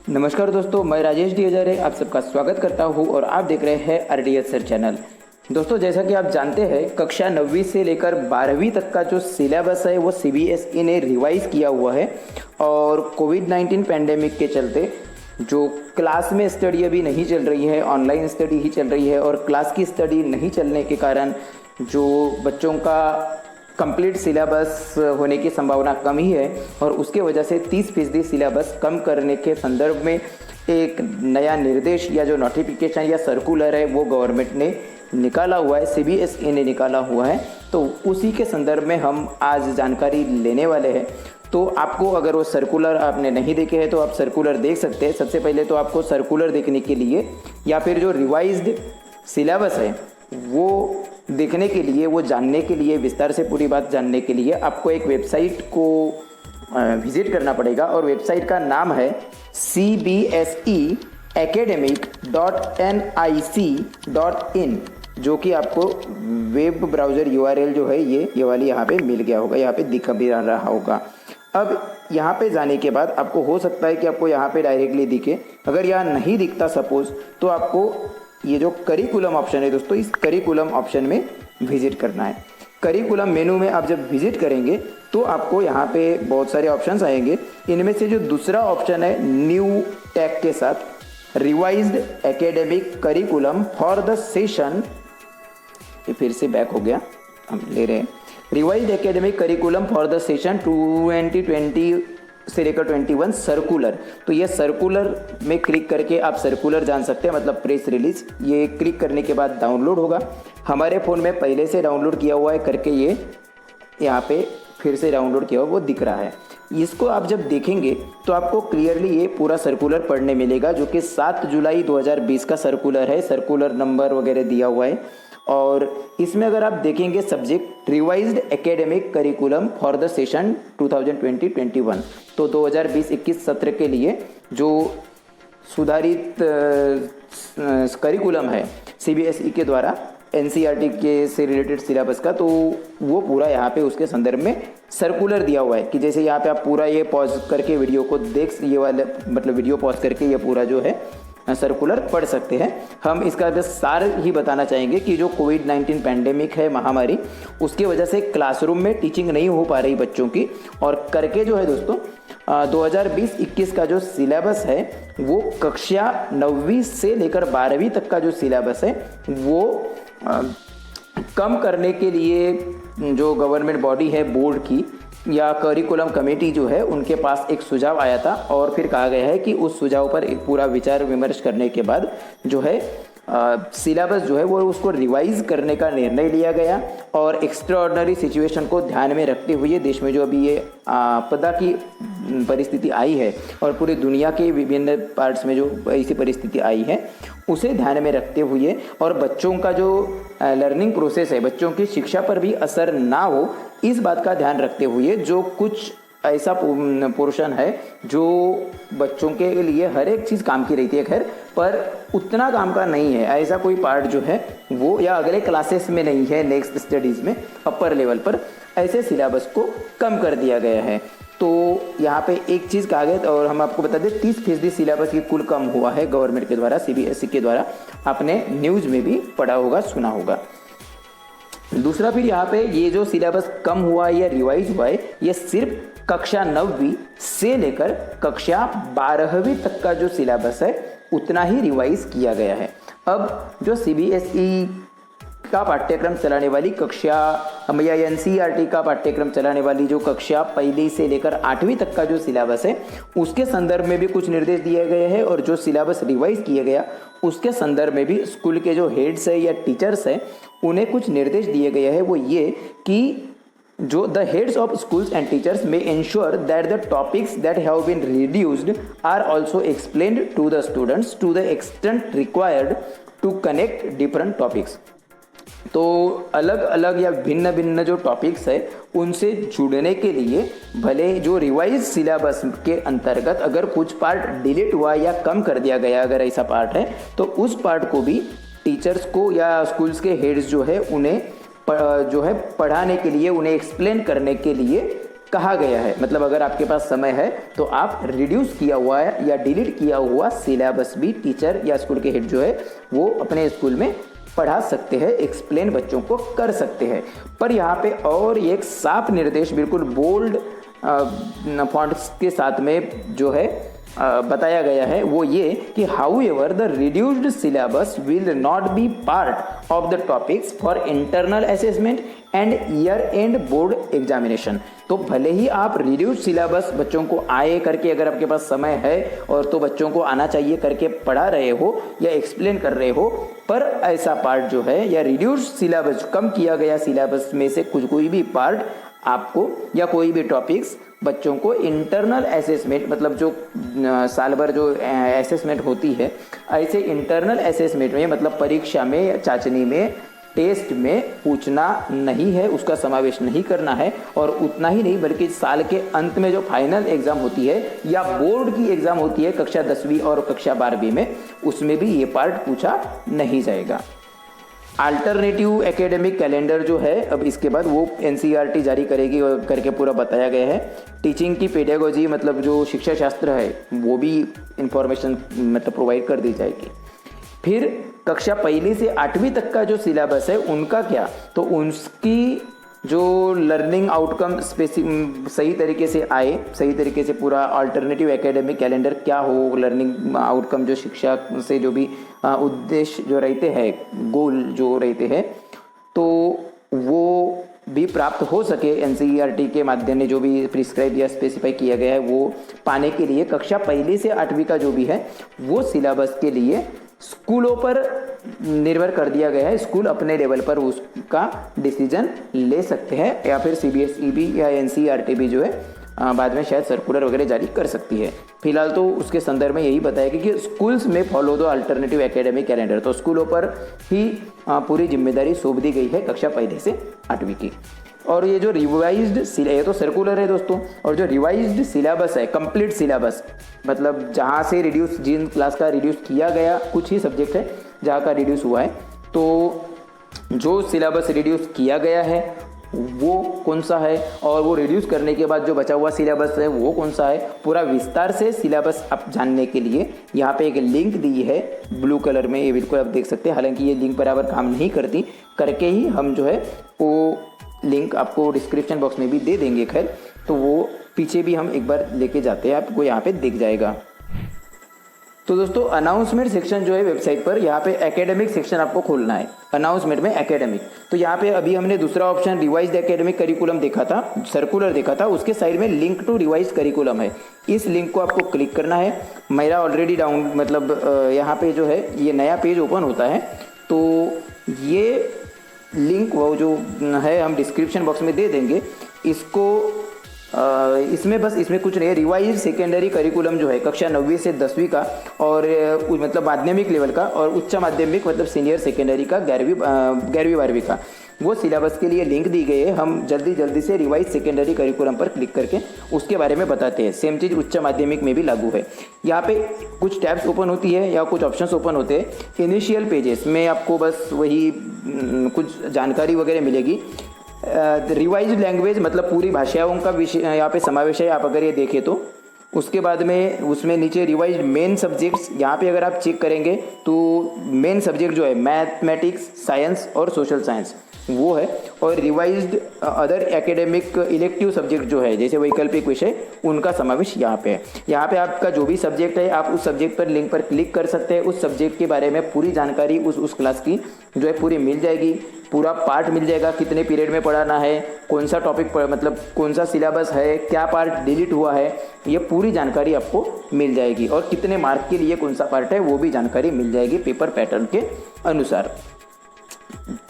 नमस्कार दोस्तों, मैं राजेश डी हजारे आप सबका स्वागत करता हूं और आप देख रहे हैं आरडीएस सर चैनल। दोस्तों, जैसा कि आप जानते हैं, कक्षा 9वीं से लेकर 12वीं तक का जो सिलेबस है वो सीबीएसई ने रिवाइज किया हुआ है। और कोविड-19 पैंडेमिक के चलते जो क्लास में स्टडी अभी नहीं चल रही है, ऑनलाइन स्टडी ही चल रही है और क्लास की स्टडी नहीं चलने के कारण जो बच्चों का कंप्लीट सिलेबस होने की संभावना कम ही है और उसके वजह से 30% सिलेबस कम करने के संदर्भ में एक नया निर्देश या जो नोटिफिकेशन या सर्कुलर है वो गवर्नमेंट ने निकाला हुआ है, सीबीएसई ने निकाला हुआ है। तो उसी के संदर्भ में हम आज जानकारी लेने वाले हैं। तो आपको अगर वो सर्कुलर आपने नहीं देखे हैं तो आप सर्कुलर देख सकते हैं। सबसे पहले तो आपको सर्कुलर देखने के लिए या फिर जो रिवाइज्ड सिलेबस है वो देखने के लिए, वो जानने के लिए, विस्तार से पूरी बात जानने के लिए आपको एक वेबसाइट को विजिट करना पड़ेगा और वेबसाइट का नाम है cbseacademic.nic.in, जो कि आपको वेब ब्राउज़र URL जो है ये वाली यहाँ पे मिल गया होगा, यहाँ पे दिख भी रहा होगा। अब यहाँ पे जाने के बाद आपको हो सकता है कि आपको यहाँ पे डायरेक्टली दिखे। अगर यहाँ नहीं दिखता सपोज, तो आपको ये जो करिकुलम ऑप्शन है दोस्तों, इस करिकुलम ऑप्शन में विजिट करना है। करिकुलम मेनू में आप जब विजिट करेंगे तो आपको यहाँ पे बहुत सारे ऑप्शंस आएंगे। इनमें से जो दूसरा ऑप्शन है न्यू टैग के साथ revised academic curriculum for the session, ये फिर से बैक हो गया, हम ले रहे हैं revised academic curriculum for the session 2020 से लेकर 21 सर्कुलर। तो ये सर्कुलर में क्लिक करके आप सर्कुलर जान सकते हैं, मतलब प्रेस रिलीज। ये क्लिक करने के बाद डाउनलोड होगा। हमारे फ़ोन में पहले से डाउनलोड किया हुआ है करके ये यहाँ पे फिर से डाउनलोड किया हुआ वो दिख रहा है। इसको आप जब देखेंगे तो आपको क्लियरली ये पूरा सर्कुलर पढ़ने मिलेगा, जो कि 7 जुलाई 2020 का सर्कुलर है। सर्कुलर नंबर वगैरह दिया हुआ है और इसमें अगर आप देखेंगे subject revised academic curriculum for the session 2020-21, तो 2020-21 सत्र के लिए जो सुधारित करिकुलम है सीबीएसई के द्वारा एनसीईआरटी के से रिलेटेड सिलेबस का, तो वो पूरा यहाँ पे उसके संदर्भ में सर्कुलर दिया हुआ है कि जैसे यहाँ पे आप पूरा ये पॉज करके वीडियो को देख, ये वाला मतलब वीडियो पॉज करके ये पूरा जो है सर्कुलर पढ़ सकते हैं। हम इसका बस सार ही बताना चाहेंगे कि जो कोविड-19 पैंडेमिक है, महामारी, उसके वजह से क्लासरूम में टीचिंग नहीं हो पा रही बच्चों की, और करके जो है दोस्तों 2020-21 का जो सिलेबस है वो कक्षा 9वीं से लेकर 12वीं तक का जो सिलेबस है वो कम करने के लिए जो गवर्नमेंट बॉडी है, बोर्ड की या करिकुलम कमेटी जो है, उनके पास एक सुझाव आया था और फिर कहा गया है कि उस सुझाव पर एक पूरा विचार विमर्श करने के बाद जो है सिलेबस जो है वो उसको रिवाइज करने का निर्णय लिया गया। और एक्स्ट्राऑर्डिनरी सिचुएशन को ध्यान में रखते हुए देश में जो अभी ये आपदा की परिस्थिति आई है और पूरी दुनिया के विभिन्न पार्ट्स में जो ऐसी परिस्थिति आई है, उसे ध्यान में रखते हुए और बच्चों का जो लर्निंग प्रोसेस है, बच्चों की शिक्षा पर भी असर ना हो, इस बात का ध्यान रखते हुए जो कुछ ऐसा पोर्शन है जो बच्चों के लिए हर एक चीज़ काम की रहती है, खैर पर उतना काम का नहीं है, ऐसा कोई पार्ट जो है वो या अगले क्लासेस में नहीं है, नेक्स्ट स्टडीज़ में अपर लेवल पर ऐसे सिलेबस को कम कर दिया गया है। तो यहाँ पे एक चीज़ कहा गया और हम आपको बता दें 30% सिलेबस की कुल कम हुआ है गवर्नमेंट के द्वारा, सीबीएसई के द्वारा। आपने न्यूज़ में भी पढ़ा होगा, सुना होगा। दूसरा फिर यहाँ पे ये जो सिलेबस कम हुआ है या रिवाइज हुआ है, ये सिर्फ कक्षा 9वीं से लेकर कक्षा 12वीं तक का जो सिलेबस है उतना ही रिवाइज किया गया है। अब जो सीबीएसई का पाठ्यक्रम चलाने वाली कक्षा या एनसीईआरटी का पाठ्यक्रम चलाने वाली जो कक्षा 1 से लेकर 8वीं तक का जो सिलेबस है, उसके संदर्भ में भी कुछ निर्देश दिए गए हैं और जो सिलेबस रिवाइज किया गया उसके संदर्भ में भी स्कूल के जो हेड्स है या टीचर्स है उन्हें कुछ निर्देश दिए गए हैं। वो ये कि जो the heads of schools and teachers में ensure that the topics that have been reduced are also explained to the students to the extent required to connect different topics. तो अलग अलग या भिन्न भिन्न जो टॉपिक्स है उनसे जुड़ने के लिए भले जो रिवाइज सिलेबस के अंतर्गत अगर कुछ पार्ट डिलीट हुआ या कम कर दिया गया, अगर ऐसा पार्ट है तो उस पार्ट को भी टीचर्स को या स्कूल्स के हेड्स जो है उन्हें जो है पढ़ाने के लिए, उन्हें एक्सप्लेन करने के लिए कहा गया है, मतलब अगर आपके पास समय है तो आप रिड्यूस किया हुआ है या डिलीट किया हुआ सिलेबस भी टीचर या स्कूल के हेड जो है वो अपने स्कूल में पढ़ा सकते हैं, एक्सप्लेन बच्चों को कर सकते हैं। पर यहाँ पे और एक साफ निर्देश बिल्कुल बोल्ड फॉन्ट्स के साथ में जो है बताया गया है वो ये कि however the reduced syllabus will not be part of the topics for internal assessment and year and board examination. तो भले ही आप रिड्यूस्ड सिलेबस बच्चों को आए करके, अगर आपके पास समय है और तो बच्चों को आना चाहिए करके पढ़ा रहे हो या एक्सप्लेन कर रहे हो, पर ऐसा पार्ट जो है या रिड्यूस्ड सिलेबस, कम किया गया सिलेबस में से कोई भी पार्ट आपको या कोई भी टॉपिक्स बच्चों को इंटरनल असेसमेंट, मतलब जो साल भर जो असेसमेंट होती है, ऐसे इंटरनल असेसमेंट में मतलब परीक्षा में, चाचनी में, टेस्ट में पूछना नहीं है, उसका समावेश नहीं करना है। और उतना ही नहीं बल्कि साल के अंत में जो फाइनल एग्जाम होती है या बोर्ड की एग्जाम होती है कक्षा 10वीं और कक्षा 12वीं में, उसमें भी ये पार्ट पूछा नहीं जाएगा। अल्टरनेटिव एकेडमिक कैलेंडर जो है अब इसके बाद वो एनसीईआरटी जारी करेगी और करके पूरा बताया गया है। टीचिंग की पेडागोजी मतलब जो शिक्षा शास्त्र है वो भी इंफॉर्मेशन मतलब प्रोवाइड कर दी जाएगी। फिर कक्षा 1 से 8वीं तक का जो सिलेबस है उनका क्या, तो उसकी जो लर्निंग आउटकम सही तरीके से आए, सही तरीके से पूरा अल्टरनेटिव एकेडमिक कैलेंडर क्या हो, लर्निंग आउटकम जो शिक्षा से जो भी उद्देश्य जो रहते हैं, गोल जो रहते हैं, तो वो भी प्राप्त हो सके एनसीईआरटी के माध्यम से जो भी प्रिस्क्राइब या स्पेसिफाई किया गया है वो पाने के लिए कक्षा 1 से 8वीं का जो भी है वो सिलेबस के लिए स्कूलों पर निर्भर कर दिया गया है। स्कूल अपने लेवल पर उसका डिसीजन ले सकते हैं या फिर सीबीएसई भी या एनसीईआरटी भी जो है बाद में शायद सर्कुलर वगैरह जारी कर सकती है। फिलहाल तो उसके संदर्भ में यही बताया कि स्कूल्स में फॉलो दो अल्टरनेटिव एकेडमिक कैलेंडर, तो स्कूलों पर ही पूरी जिम्मेदारी सौंप दी गई है कक्षा 1 से 8वीं की। और ये जो रिवाइज्ड ये तो सर्कुलर है दोस्तों, और जो रिवाइज्ड सिलेबस है, कंप्लीट सिलेबस मतलब जहाँ से रिड्यूस, जिन क्लास का रिड्यूस किया गया, कुछ ही सब्जेक्ट है जहाँ का रिड्यूस हुआ है, तो जो सिलेबस रिड्यूस किया गया है वो कौन सा है और वो रिड्यूस करने के बाद जो बचा हुआ सिलेबस है वो कौन सा है, पूरा विस्तार से सिलेबस आप जानने के लिए यहाँ पे एक लिंक दी है ब्लू कलर में, ये बिल्कुल आप देख सकते हैं। हालांकि ये लिंक बराबर काम नहीं करती, करके ही हम जो है वो लिंक आपको डिस्क्रिप्शन बॉक्स में भी दे देंगे। खैर तो वो पीछे भी हम एक बार लेके जाते हैं, आपको यहाँ पे दिख जाएगा। तो दोस्तों अनाउंसमेंट सेक्शन जो है वेबसाइट पर, यहाँ पे एकेडमिक सेक्शन आपको खोलना है, अनाउंसमेंट में एकेडमिक। तो यहाँ पे अभी हमने दूसरा ऑप्शन रिवाइज्ड एकेडमिक करिकुलम देखा था, सर्कुलर देखा था, उसके साइड में लिंक टू रिवाइज्ड करिकुलम है। इस लिंक को आपको क्लिक करना है। मेरा ऑलरेडी डाउन मतलब यहाँ पे जो है ये नया पेज ओपन होता है, तो ये लिंक वो जो है हम डिस्क्रिप्शन बॉक्स में दे देंगे। इसको इसमें बस इसमें कुछ नहीं है, रिवाइज सेकेंडरी करिकुलम जो है कक्षा 9वीं से 10वीं का और मतलब माध्यमिक लेवल का और उच्च माध्यमिक मतलब सीनियर सेकेंडरी का 11वीं 12वीं का, वो सिलेबस के लिए लिंक दी गई है। हम जल्दी से रिवाइज सेकेंडरी करिकुलम पर क्लिक करके उसके बारे में बताते हैं। सेम चीज़ उच्च माध्यमिक में भी लागू है। यहाँ पे कुछ टैब्स ओपन होती है या कुछ ऑप्शंस ओपन होते हैं। इनिशियल पेजेस में आपको बस वही कुछ जानकारी वगैरह मिलेगी। रिवाइज लैंग्वेज मतलब पूरी भाषाओं का विषय यहाँ पे समावेश है, आप अगर ये देखें तो। उसके बाद में उसमें नीचे रिवाइज मेन सब्जेक्ट्स, यहाँ पे अगर आप चेक करेंगे तो मेन सब्जेक्ट जो है मैथमेटिक्स, साइंस और सोशल साइंस वो है। और revised other academic elective subject जो है जैसे वैकल्पिक विषय, उनका समावेश यहाँ पे है। यहाँ पे आपका जो भी सब्जेक्ट है आप उस सब्जेक्ट पर लिंक पर क्लिक कर सकते हैं। उस सब्जेक्ट के बारे में पूरी जानकारी उस क्लास की जो है पूरी मिल जाएगी, पूरा पार्ट मिल जाएगा, कितने पीरियड में पढ़ाना है, कौन सा टॉपिक मतलब कौन सा सिलेबस है, क्या पार्ट डिलीट हुआ है, ये पूरी जानकारी आपको मिल जाएगी। और कितने मार्क के लिए कौन सा पार्ट है वो भी जानकारी मिल जाएगी पेपर पैटर्न के अनुसार।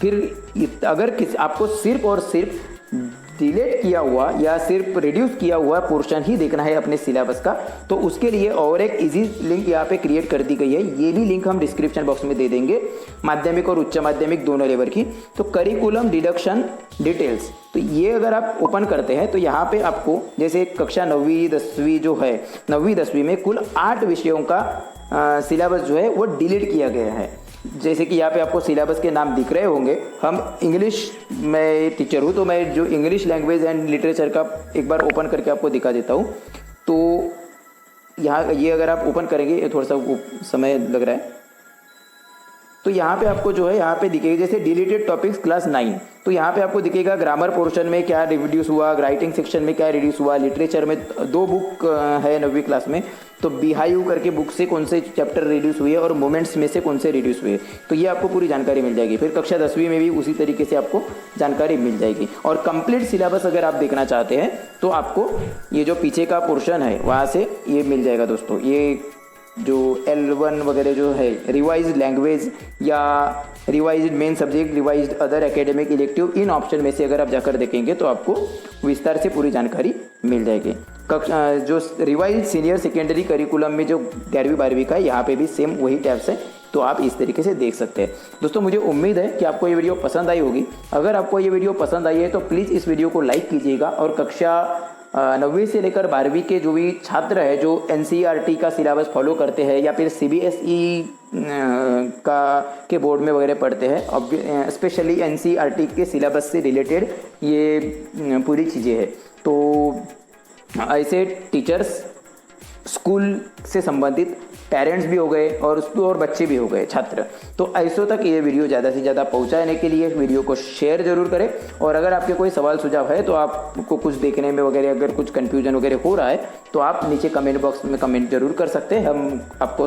फिर अगर आपको सिर्फ और सिर्फ डिलीट किया हुआ या सिर्फ रिड्यूस किया हुआ पोर्शन ही देखना है अपने सिलेबस का, तो उसके लिए और एक इजी लिंक यहाँ पे क्रिएट कर दी गई है। ये भी लिंक हम डिस्क्रिप्शन बॉक्स में दे देंगे, माध्यमिक और उच्च माध्यमिक दोनों लेवल की। तो करिकुलम डिडक्शन डिटेल्स, तो ये अगर आप ओपन करते हैं तो यहाँ पे आपको जैसे कक्षा 9वीं 10वीं जो है, 9वीं 10वीं में कुल 8 विषयों का सिलेबस जो है वो डिलीट किया गया है। जैसे कि यहाँ पे आपको सिलेबस के नाम दिख रहे होंगे। हम इंग्लिश में टीचर हूँ, तो मैं जो इंग्लिश लैंग्वेज एंड लिटरेचर का एक बार ओपन करके आपको दिखा देता हूँ। तो यहाँ ये अगर आप ओपन करेंगे, ये थोड़ा सा समय लग रहा है, तो यहाँ पे आपको जो है यहाँ पे दिखेगा जैसे डिलीटेड टॉपिक्स क्लास 9, तो यहाँ पे आपको दिखेगा ग्रामर पोर्शन में क्या रिड्यूस हुआ, राइटिंग सेक्शन में क्या रिड्यूस हुआ, लिटरेचर में 2 बुक है 9वीं क्लास में, तो बिहायू करके बुक से कौन से चैप्टर रिड्यूस हुए और मोमेंट्स में से कौन से रिड्यूस हुए, तो ये आपको पूरी जानकारी मिल जाएगी। फिर कक्षा 10वीं में भी उसी तरीके से आपको जानकारी मिल जाएगी। और कंप्लीट सिलेबस अगर आप देखना चाहते हैं तो आपको ये जो पीछे का पोर्शन है वहाँ से ये मिल जाएगा दोस्तों। ये जो L1 वगैरह जो है रिवाइज लैंग्वेज या revise main subject, revise other academic elective, इन ऑप्शन में से अगर आप जाकर देखेंगे तो आपको विस्तार से पूरी जानकारी मिल जाएगी। जो रिवाइज सीनियर सेकेंडरी करिकुलम में जो 11वीं 12वीं का है, यहाँ पे भी सेम वही टैब्स है, तो आप इस तरीके से देख सकते हैं। दोस्तों मुझे उम्मीद है कि आपको ये वीडियो पसंद आई होगी। अगर आपको ये वीडियो पसंद आई है तो प्लीज़ इस वीडियो को लाइक कीजिएगा और कक्षा 9वीं से लेकर 12वीं के जो भी छात्र है जो NCERT का सिलेबस फॉलो करते हैं या फिर CBSE के बोर्ड में वगैरह पढ़ते हैं, अब स्पेशली NCERT के सिलेबस से रिलेटेड ये पूरी चीज़ें हैं, तो ऐसे टीचर्स, स्कूल से संबंधित पेरेंट्स भी हो गए और बच्चे भी हो गए, छात्र, तो ऐसों तक ये वीडियो ज़्यादा से ज़्यादा पहुंचाने के लिए वीडियो को शेयर जरूर करें। और अगर आपके कोई सवाल सुझाव है तो आपको कुछ देखने में वगैरह अगर कुछ कन्फ्यूजन वगैरह हो रहा है तो आप नीचे कमेंट बॉक्स में कमेंट जरूर कर सकते हैं, हम आपको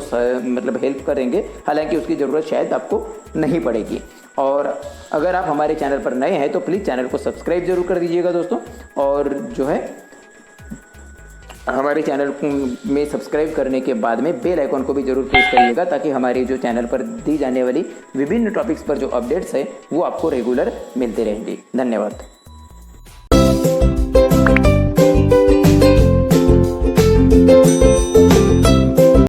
मतलब हेल्प करेंगे, हालांकि उसकी ज़रूरत शायद आपको नहीं पड़ेगी। और अगर आप हमारे चैनल पर नए हैं तो प्लीज़ चैनल को सब्सक्राइब जरूर कर दीजिएगा दोस्तों, और जो है हमारे चैनल में सब्सक्राइब करने के बाद में बेल आइकन को भी जरूर प्रेस करिएगा, ताकि हमारे जो चैनल पर दी जाने वाली विभिन्न टॉपिक्स पर जो अपडेट्स है वो आपको रेगुलर मिलते रहेंगे। धन्यवाद।